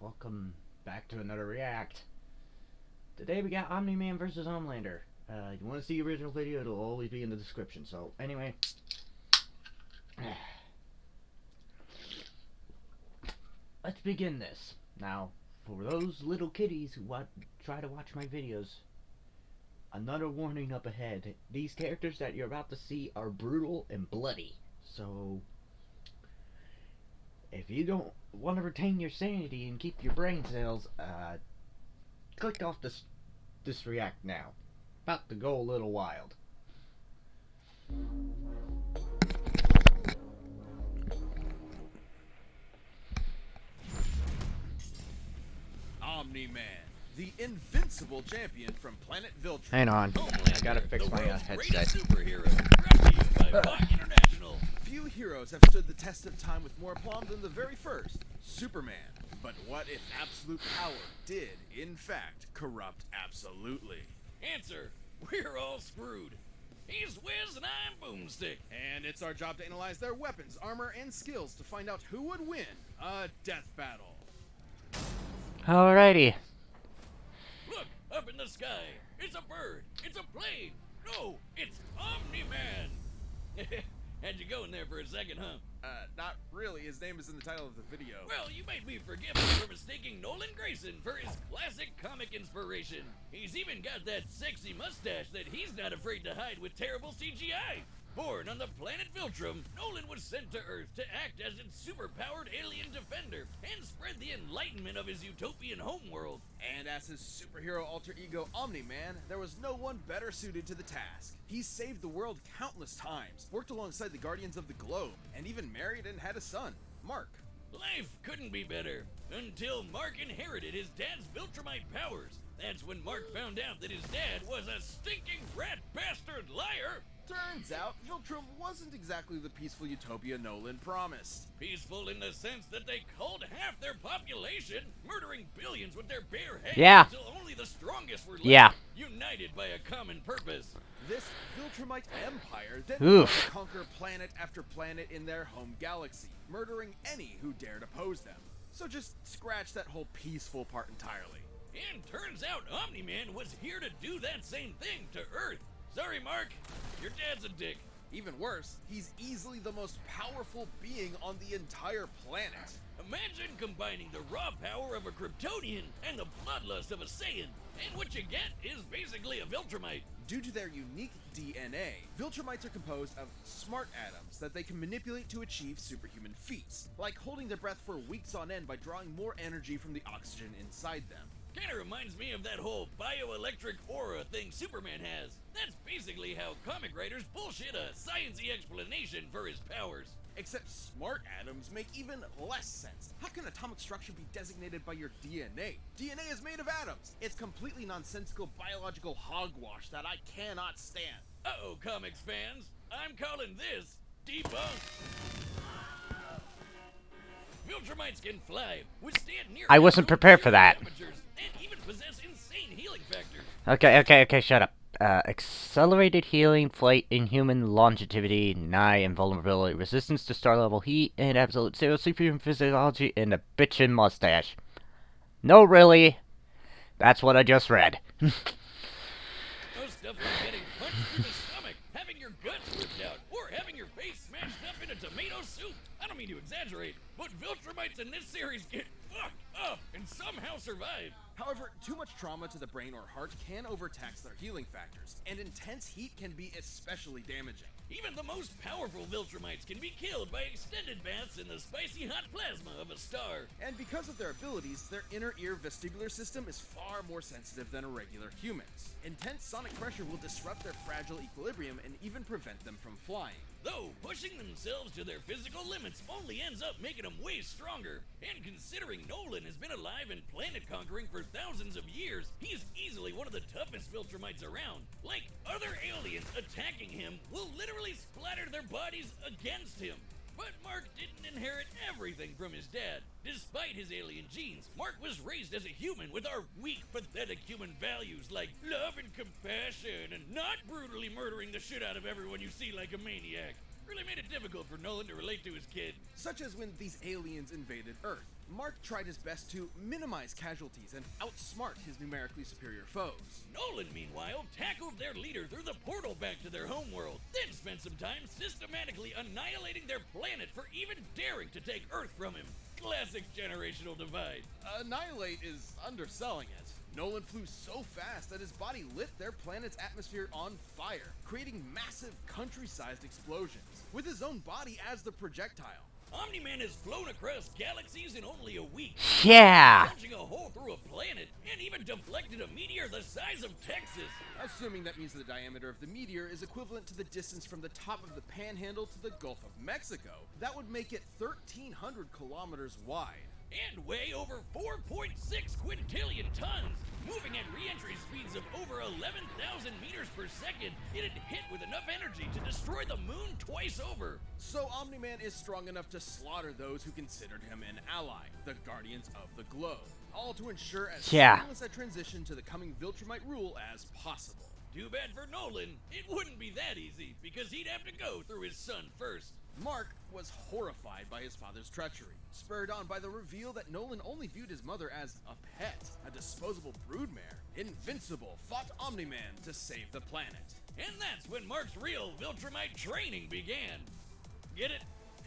Welcome back to another React. Today we got Omni-Man versus Homelander. You want to see the original video, it'll always be in the description. So, anyway. Let's begin this. Now, for those little kiddies who try to watch my videos, another warning up ahead. These characters that you're about to see are brutal and bloody. So, if you don't want to retain your sanity and keep your brain cells, click off this react now. About to go a little wild. Omni-Man, the invincible champion from planet Viltrum. Hang on, Homelander, I gotta fix the my world's headset. greatest superhero, brought to you by Bach International. Few heroes have stood the test of time with more aplomb than the very first, Superman. But what if absolute power did, in fact, corrupt absolutely? Answer, we're all screwed. He's Wiz and I'm Boomstick. And it's our job to analyze their weapons, armor, and skills to find out who would win a death battle. Alrighty. Look, up in the sky. It's a bird. It's a plane. No, it's Omni-Man. Had you going there for a second, huh? Not really. His name is in the title of the video. Well, you might be forgiven for mistaking Nolan Grayson for his classic comic inspiration. He's even got that sexy mustache that he's not afraid to hide with terrible CGI. Born on the planet Viltrum, Nolan was sent to Earth to act as its superpowered alien defender and spread the enlightenment of his utopian homeworld. And as his superhero alter ego Omni-Man, there was no one better suited to the task. He saved the world countless times, worked alongside the Guardians of the Globe, and even married and had a son, Mark. Life couldn't be better until Mark inherited his dad's Viltrumite powers. That's when Mark found out that his dad was a stinking rat bastard liar. Turns out, Viltrum wasn't exactly the peaceful utopia Nolan promised. Peaceful in the sense that they culled half their population, murdering billions with their bare hands Yeah. until only the strongest were left, Yeah. united by a common purpose. This Viltrumite empire then Oof. began to conquer planet after planet in their home galaxy, murdering any who dared oppose them. So just scratch that whole peaceful part entirely. And turns out Omni-Man was here to do that same thing to Earth. Sorry, Mark. Your dad's a dick. Even worse, he's easily the most powerful being on the entire planet. Imagine combining the raw power of a Kryptonian and the bloodlust of a Saiyan, and what you get is basically a Viltrumite. Due to their unique DNA, Viltrumites are composed of smart atoms that they can manipulate to achieve superhuman feats, like holding their breath for weeks on end by drawing more energy from the oxygen inside them. Kinda reminds me of that whole bioelectric aura thing Superman has. That's basically how comic writers bullshit a science-y explanation for his powers. Except smart atoms make even less sense. How can atomic structure be designated by your DNA? DNA is made of atoms. It's completely nonsensical biological hogwash that I cannot stand. Uh-oh, comics fans. I'm calling this debunked. Viltrumites can fly, withstand near I wasn't prepared for that. temperatures, and even possess insane healing factors. Okay, shut up. Accelerated healing, flight, inhuman longevity, nigh invulnerability, resistance to star level heat, and absolute zero superhuman physiology, and a bitchin' mustache. No, really. That's what I just read. No stuff like getting punched through the stomach, having your guts ripped out, or having your face smashed up in a tomato soup. I don't mean to exaggerate, but Viltrumites in this series get fucked up and somehow survive. However, too much trauma to the brain or heart can overtax their healing factors, and intense heat can be especially damaging. Even the most powerful Viltrumites can be killed by extended baths in the spicy hot plasma of a star. And because of their abilities, their inner ear vestibular system is far more sensitive than a regular human's. Intense sonic pressure will disrupt their fragile equilibrium and even prevent them from flying. Though, pushing themselves to their physical limits only ends up making them way stronger. And considering Nolan has been alive and planet conquering for thousands of years, he's easily one of the toughest Viltrumites around. Like, other aliens attacking him will literally splatter their bodies against him. But Mark didn't inherit everything from his dad. Despite his alien genes, Mark was raised as a human with our weak, pathetic human values like love and compassion and not brutally murdering the shit out of everyone you see like a maniac. really made it difficult for Nolan to relate to his kid. Such as when these aliens invaded Earth. Mark tried his best to minimize casualties and outsmart his numerically superior foes. Nolan, meanwhile, tackled their leader through the portal back to their homeworld, then spent some time systematically annihilating their planet for even daring to take Earth from him. Classic generational divide. Annihilate is underselling it. Nolan flew so fast that his body lit their planet's atmosphere on fire, creating massive country-sized explosions, with his own body as the projectile. Omni-Man has flown across galaxies in only a week. Yeah. Punching a hole through a planet, and even deflected a meteor the size of Texas. Assuming that means the diameter of the meteor is equivalent to the distance from the top of the Panhandle to the Gulf of Mexico, that would make it 1,300 kilometers wide. And weigh over 4.6 quintillion tons. Moving at re-entry speeds of over 11,000 meters per second, it had hit with enough energy to destroy the moon twice over. So Omni-Man is strong enough to slaughter those who considered him an ally, the Guardians of the Globe, all to ensure as seamless a transition to the coming Viltrumite rule as possible. Too bad for Nolan, it wouldn't be that easy, because he'd have to go through his son first. Mark was horrified by his father's treachery, spurred on by the reveal that Nolan only viewed his mother as a pet, a disposable broodmare. Invincible fought Omni-Man to save the planet. And that's when Mark's real Viltrumite training began. Get it?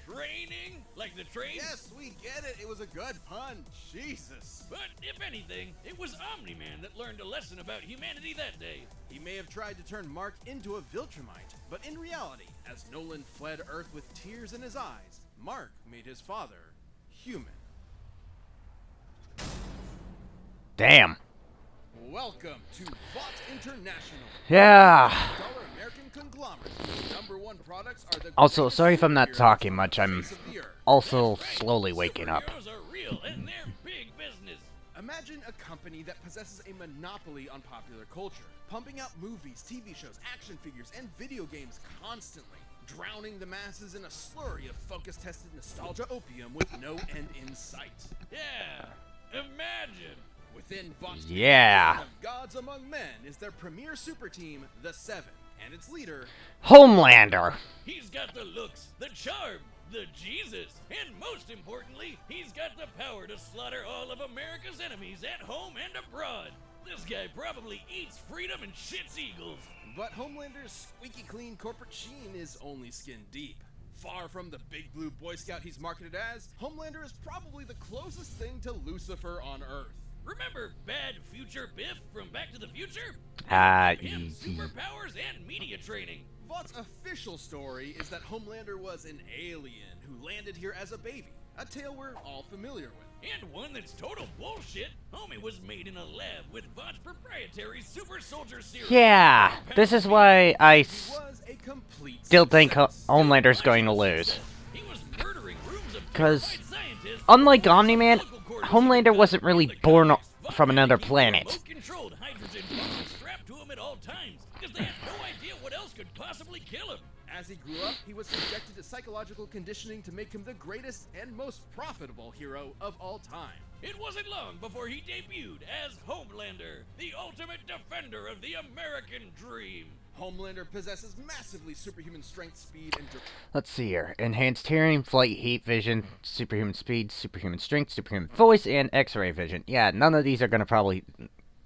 Training? Like the train? Yes, we get it. It was a good pun. Jesus. But if anything, it was Omni-Man that learned a lesson about humanity that day. He may have tried to turn Mark into a Viltrumite, but in reality, as Nolan fled Earth with tears in his eyes, Mark made his father human. Damn. Welcome to Vought International. Yeah. Dollar American conglomerate. Number one products are the Also, greatest sorry if I'm not superheroes talking on much. the I'm face of the earth. also That's right. slowly waking up. Superheroes are real, and they're big business. Imagine a company that possesses a monopoly on popular culture, pumping out movies, TV shows, action figures, and video games constantly, drowning the masses in a slurry of focus-tested nostalgia opium with no end in sight. Yeah, imagine. Within Vought's Yeah. of Gods Among Men is their premier super team, the Seven, and its leader, Homelander. He's got the looks, the charm, the Jesus, and most importantly, he's got the power to slaughter all of America's enemies at home and abroad. This guy probably eats freedom and shits eagles. But Homelander's squeaky clean corporate sheen is only skin deep. Far from the big blue Boy Scout he's marketed as, Homelander is probably the closest thing to Lucifer on Earth. Remember Bad Future Biff from Back to the Future? Him, superpowers and media training. Vought's official story is that Homelander was an alien who landed here as a baby, a tale we're all familiar with. And one that's total bullshit. Homie was made in a lab with Vought's proprietary super soldier serum. Yeah. This is why I He was a complete still think success. Homelander's going to lose. He was murdering rooms of 'Cause terrified scientists, unlike Omni-Man, local coordinates, Homelander wasn't really born Vought from had another to keep planet. remote-controlled hydrogen bombs strapped to him at all times, because they had no idea what else could possibly kill him. As he grew up, he was subjected to psychological conditioning to make him the greatest and most profitable hero of all time. It wasn't long before he debuted as Homelander, the ultimate defender of the American dream. Homelander possesses massively superhuman strength, speed, and Let's see here. Enhanced hearing, flight, heat vision, superhuman speed, superhuman strength, superhuman voice, and X-ray vision. Yeah, none of these are going to probably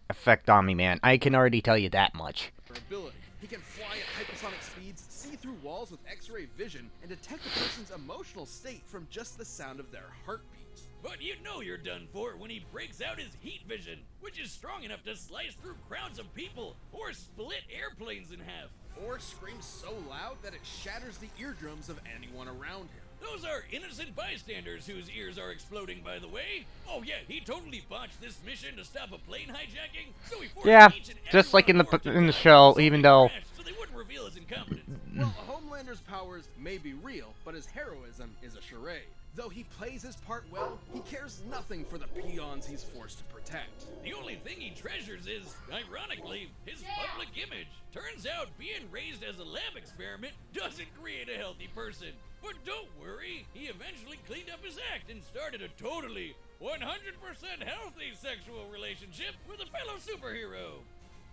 affect Omni-Man. I can already tell you that much. durability. He can fly at hypersonic speeds, see through walls with X-ray vision, and detect a person's emotional state from just the sound of their heartbeat. But you know you're done for when he breaks out his heat vision, which is strong enough to slice through crowds of people or split airplanes in half. Or screams so loud that it shatters the eardrums of anyone around him. Those are innocent bystanders whose ears are exploding, by the way. Oh yeah, he totally botched this mission to stop a plane hijacking, so he forced Yeah, each and just every like in one aboard the to die show, so even they though crashed, so they wouldn't reveal his incompetence. Well, Homelander's powers may be real, but his heroism is a charade. Though he plays his part well, he cares nothing for the peons he's forced to protect. The only thing he treasures is, ironically, his public image. Turns out being raised as a lab experiment doesn't create a healthy person. But don't worry, he eventually cleaned up his act and started a totally 100% healthy sexual relationship with a fellow superhero,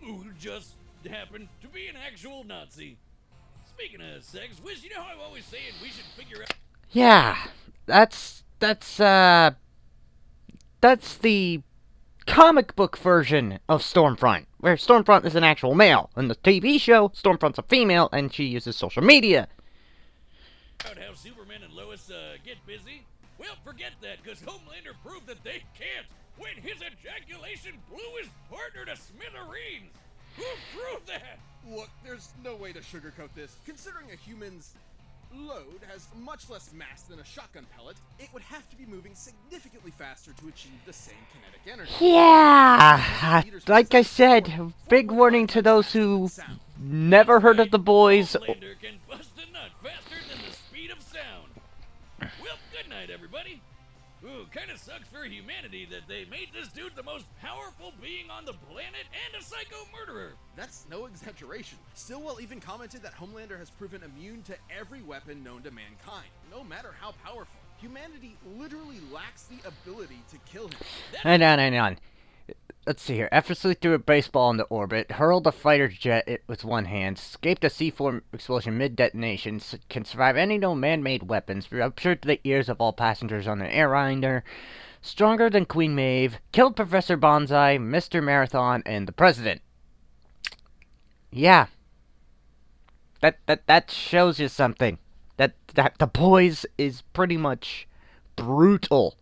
who just happened to be an actual Nazi. Speaking of sex, Wish, you know how I'm always saying we should figure out. Yeah, that's the comic book version of Stormfront, where Stormfront is an actual male. In the TV show, Stormfront's a female, and she uses social media. How Superman and Lois get busy? Well, forget that, because Homelander proved that they can't when his ejaculation blew his partner to smithereens. Who proved that? Look, there's no way to sugarcoat this. Considering a human's load has much less mass than a shotgun pellet, it would have to be moving significantly faster to achieve the same kinetic energy. Yeah, like I said, big warning to those who never heard of The Boys. Homelander can bust a nut faster than the speed of sound. Well, good night, everybody. Ooh, kinda sucks for humanity that they made this dude the most powerful being on the planet and a psycho murderer. That's no exaggeration. Stillwell even commented that Homelander has proven immune to every weapon known to mankind, no matter how powerful. Humanity literally lacks the ability to kill him. Hang on. Let's see here. Effortlessly threw a baseball into orbit, hurled a fighter jet with one hand, escaped a C4 explosion mid-detonation, can survive any known man-made weapons, ruptured the ears of all passengers on an airliner, stronger than Queen Maeve, killed Professor Bonsai, Mr. Marathon, and the President. Yeah. That shows you something. That The Boys is pretty much brutal.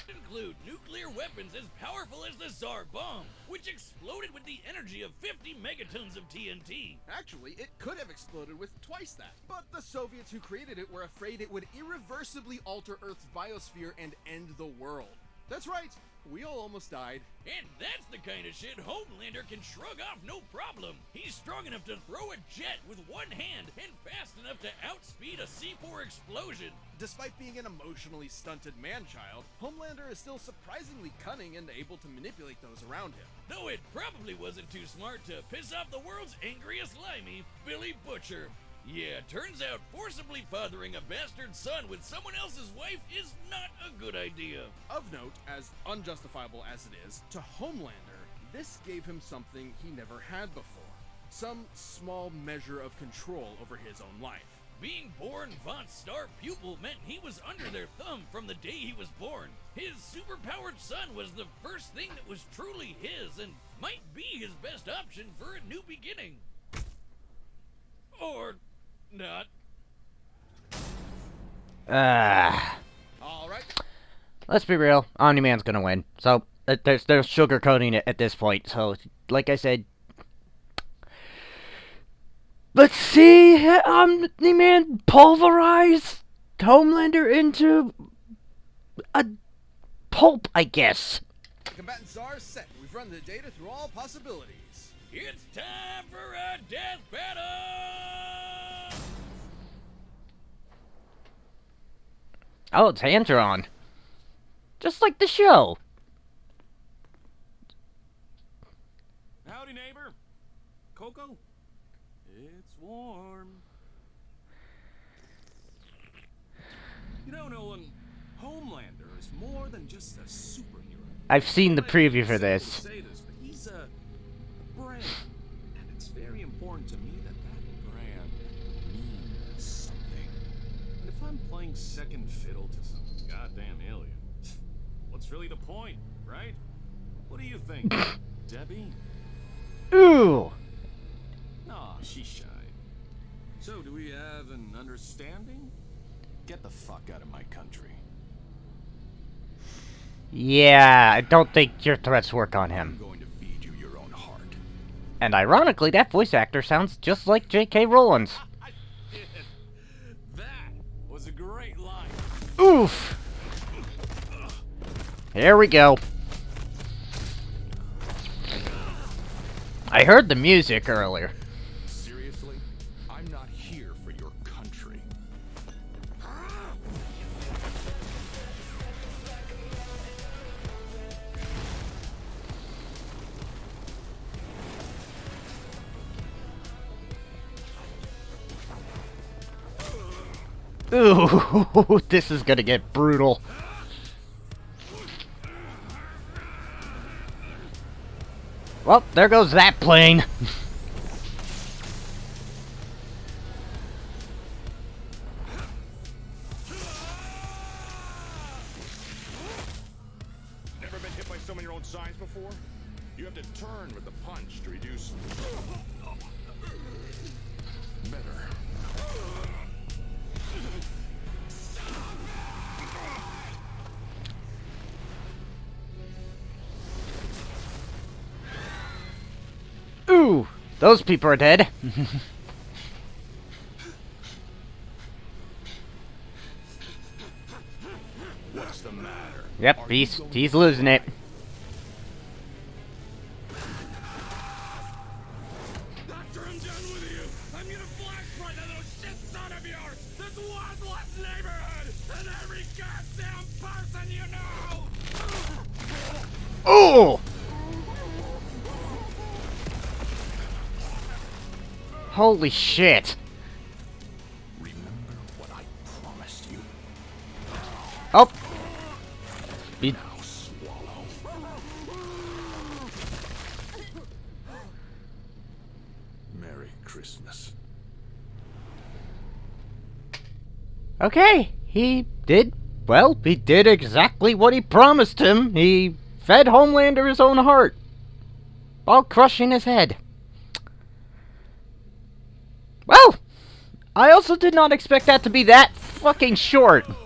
Include nuclear weapons as powerful as the Tsar bomb, which exploded with the energy of 50 megatons of TNT. Actually, it could have exploded with twice that. But the Soviets who created it were afraid it would irreversibly alter Earth's biosphere and end the world. That's right, we all almost died. And that's the kind of shit Homelander can shrug off no problem. He's strong enough to throw a jet with one hand and fast enough to outspeed a C4 explosion. Despite being an emotionally stunted man-child, Homelander is still surprisingly cunning and able to manipulate those around him. Though it probably wasn't too smart to piss off the world's angriest limey, Billy Butcher. Yeah, turns out forcibly fathering a bastard son with someone else's wife is not a good idea. Of note, as unjustifiable as it is, to Homelander, this gave him something he never had before. Some small measure of control over his own life. Being born Vought's star pupil meant he was under their thumb from the day he was born. His superpowered son was the first thing that was truly his and might be his best option for a new beginning. Or not. All right. Let's be real. Omni-Man's gonna win. So they're sugarcoating it at this point. So, like I said, let's see Omni-Man pulverize Homelander into a pulp, I guess. The combatants are set. We've run the data through all possibilities. It's time for a death battle! Oh, it's hands are on. Just like the show. Howdy, neighbor. Coco? It's warm. You know, Nolan, Homelander is more than just a superhero. I've seen the preview for this. Say this, but he's a brand, and it's very important to me that that brand means something. And if I'm playing second fiddle to some goddamn alien, what's really the point, right? What do you think, Debbie? Ooh. Aw, she's shy. So, do we have an understanding? Get the fuck out of my country. Yeah, I don't think your threats work on I'm him. going to feed you your own heart. And ironically, that voice actor sounds just like J.K. Rowling's. That was a great line. Oof. Here we go. I heard the music earlier. Seriously? I'm not here for your country. Ooh, this is gonna get brutal. Well, there goes that plane. followed signs before? You have to turn with the punch to reduce... Better. Ooh, those people are dead. What's the matter? Yep, he's losing it. After I'm done with you, I'm gonna flashpoint that little shit son of yours! This worthless neighborhood! And every goddamn person you know! Oh! Holy shit. Remember what I promised you. Oh. Now swallow. Merry Christmas. Okay, he did exactly what he promised him. He fed Homelander his own heart while crushing his head. Well, I also did not expect that to be that fucking short. Oh,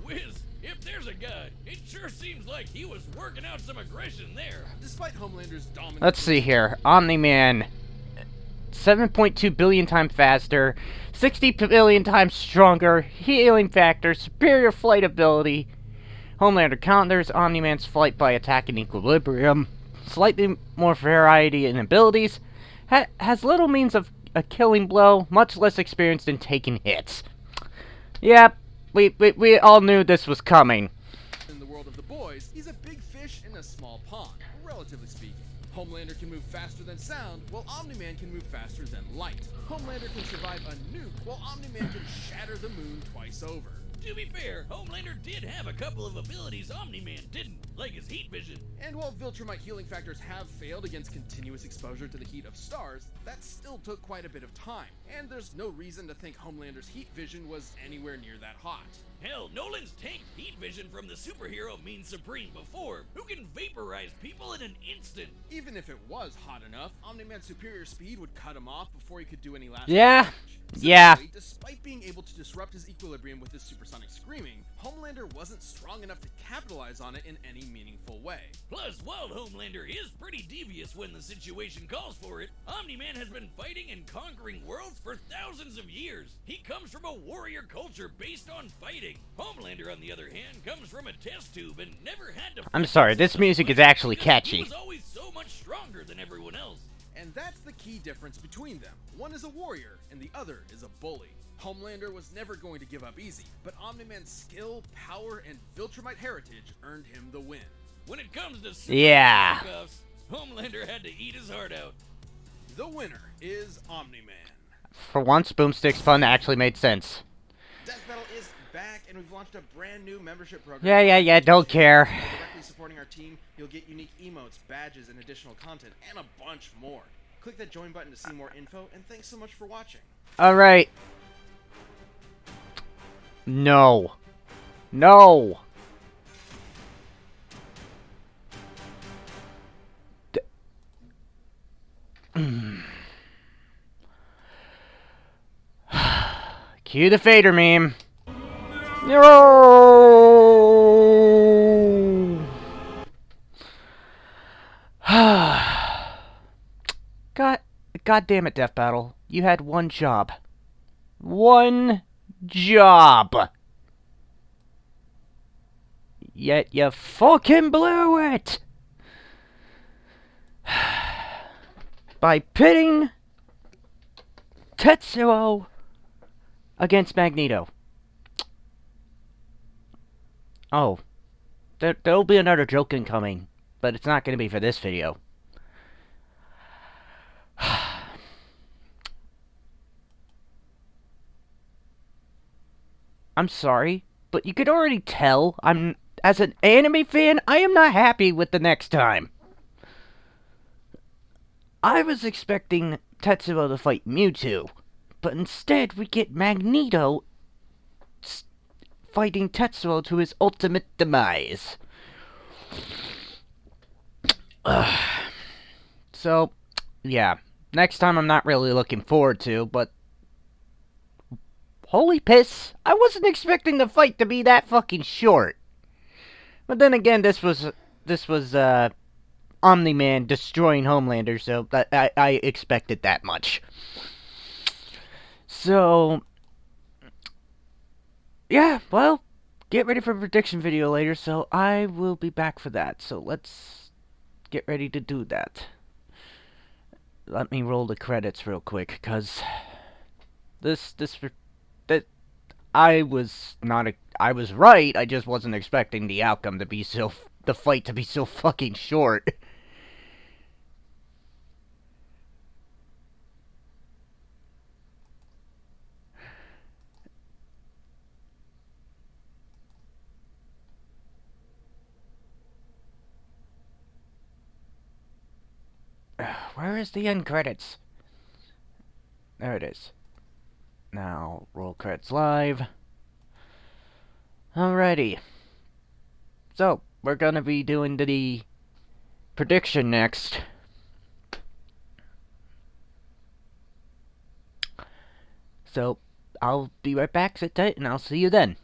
Wiz, if there's a god, it sure seems like he was working out some aggression there. Despite Homelander's dominance... Let's see here. Omni-Man, 7.2 billion times faster, 60 billion times stronger, healing factor, superior flight ability. Homelander counters Omni-Man's flight by attacking equilibrium, slightly more variety in abilities, has little means of a killing blow, much less experienced in taking hits. Yep, we all knew this was coming. In the world of the boys, he's a big fish in a small pond, relatively speaking. Homelander can move faster than sound, while Omni-Man can move faster than light. Homelander can survive a nuke, while Omni-Man can shatter the moon twice over. To be fair, Homelander did have a couple of abilities Omni-Man didn't, like his heat vision. And while Viltrumite healing factors have failed against continuous exposure to the heat of stars, that still took quite a bit of time, and there's no reason to think Homelander's heat vision was anywhere near that hot. Hell, Nolan's tanked heat vision from the superhero mean supreme before, who can vaporize people in an instant. Even if it was hot enough, Omni-Man's superior speed would cut him off before he could do any lasting Yeah. damage. Yeah. Similarly, despite being able to disrupt his equilibrium with his supersonic screaming, Homelander wasn't strong enough to capitalize on it in any meaningful way. Plus, while Homelander is pretty devious when the situation calls for it, Omni-Man has been fighting and conquering worlds for thousands of years. He comes from a warrior culture based on fighting. Homelander, on the other hand, comes from a test tube and never had to... I'm sorry, this music is actually catchy. He was always so much stronger than everyone else. And that's the key difference between them. One is a warrior, and the other is a bully. Homelander was never going to give up easy, but Omni-Man's skill, power, and Viltrumite heritage earned him the win. When it comes to super Yeah. cuffs, Homelander had to eat his heart out. The winner is Omni-Man. For once, Boomstick's pun actually made sense. Death Battle is back, and we've launched a brand new membership program. Yeah, don't care. By directly supporting our team, you'll get unique emotes, badges, and additional content, and a bunch more. Click that join button to see more info, and thanks so much for watching. Alright. No. No. Cue the fader meme. No. God damn it, Death Battle. You had one job. One job. Yet you fucking blew it. By pitting Tetsuo against Magneto. Oh. There'll be another joke incoming, but it's not going to be for this video. I'm sorry, but you could already tell as an anime fan, I am not happy with the next time. I was expecting Tetsuo to fight Mewtwo, but instead we get Magneto fighting Tetsuo to his ultimate demise. So, yeah. Next time I'm not really looking forward to, but holy piss, I wasn't expecting the fight to be that fucking short. But then again, this was Omni-Man destroying Homelander, so I expected that much. So, yeah, well, get ready for a prediction video later, so I will be back for that. So let's get ready to do that. Let me roll the credits real quick, cause that I was not I was right. I just wasn't expecting the outcome to be the fight to be so fucking short. Where is the end credits? There it is. Now roll credits live. Alrighty. So we're gonna be doing the prediction next. So I'll be right back. Sit tight, and I'll see you then.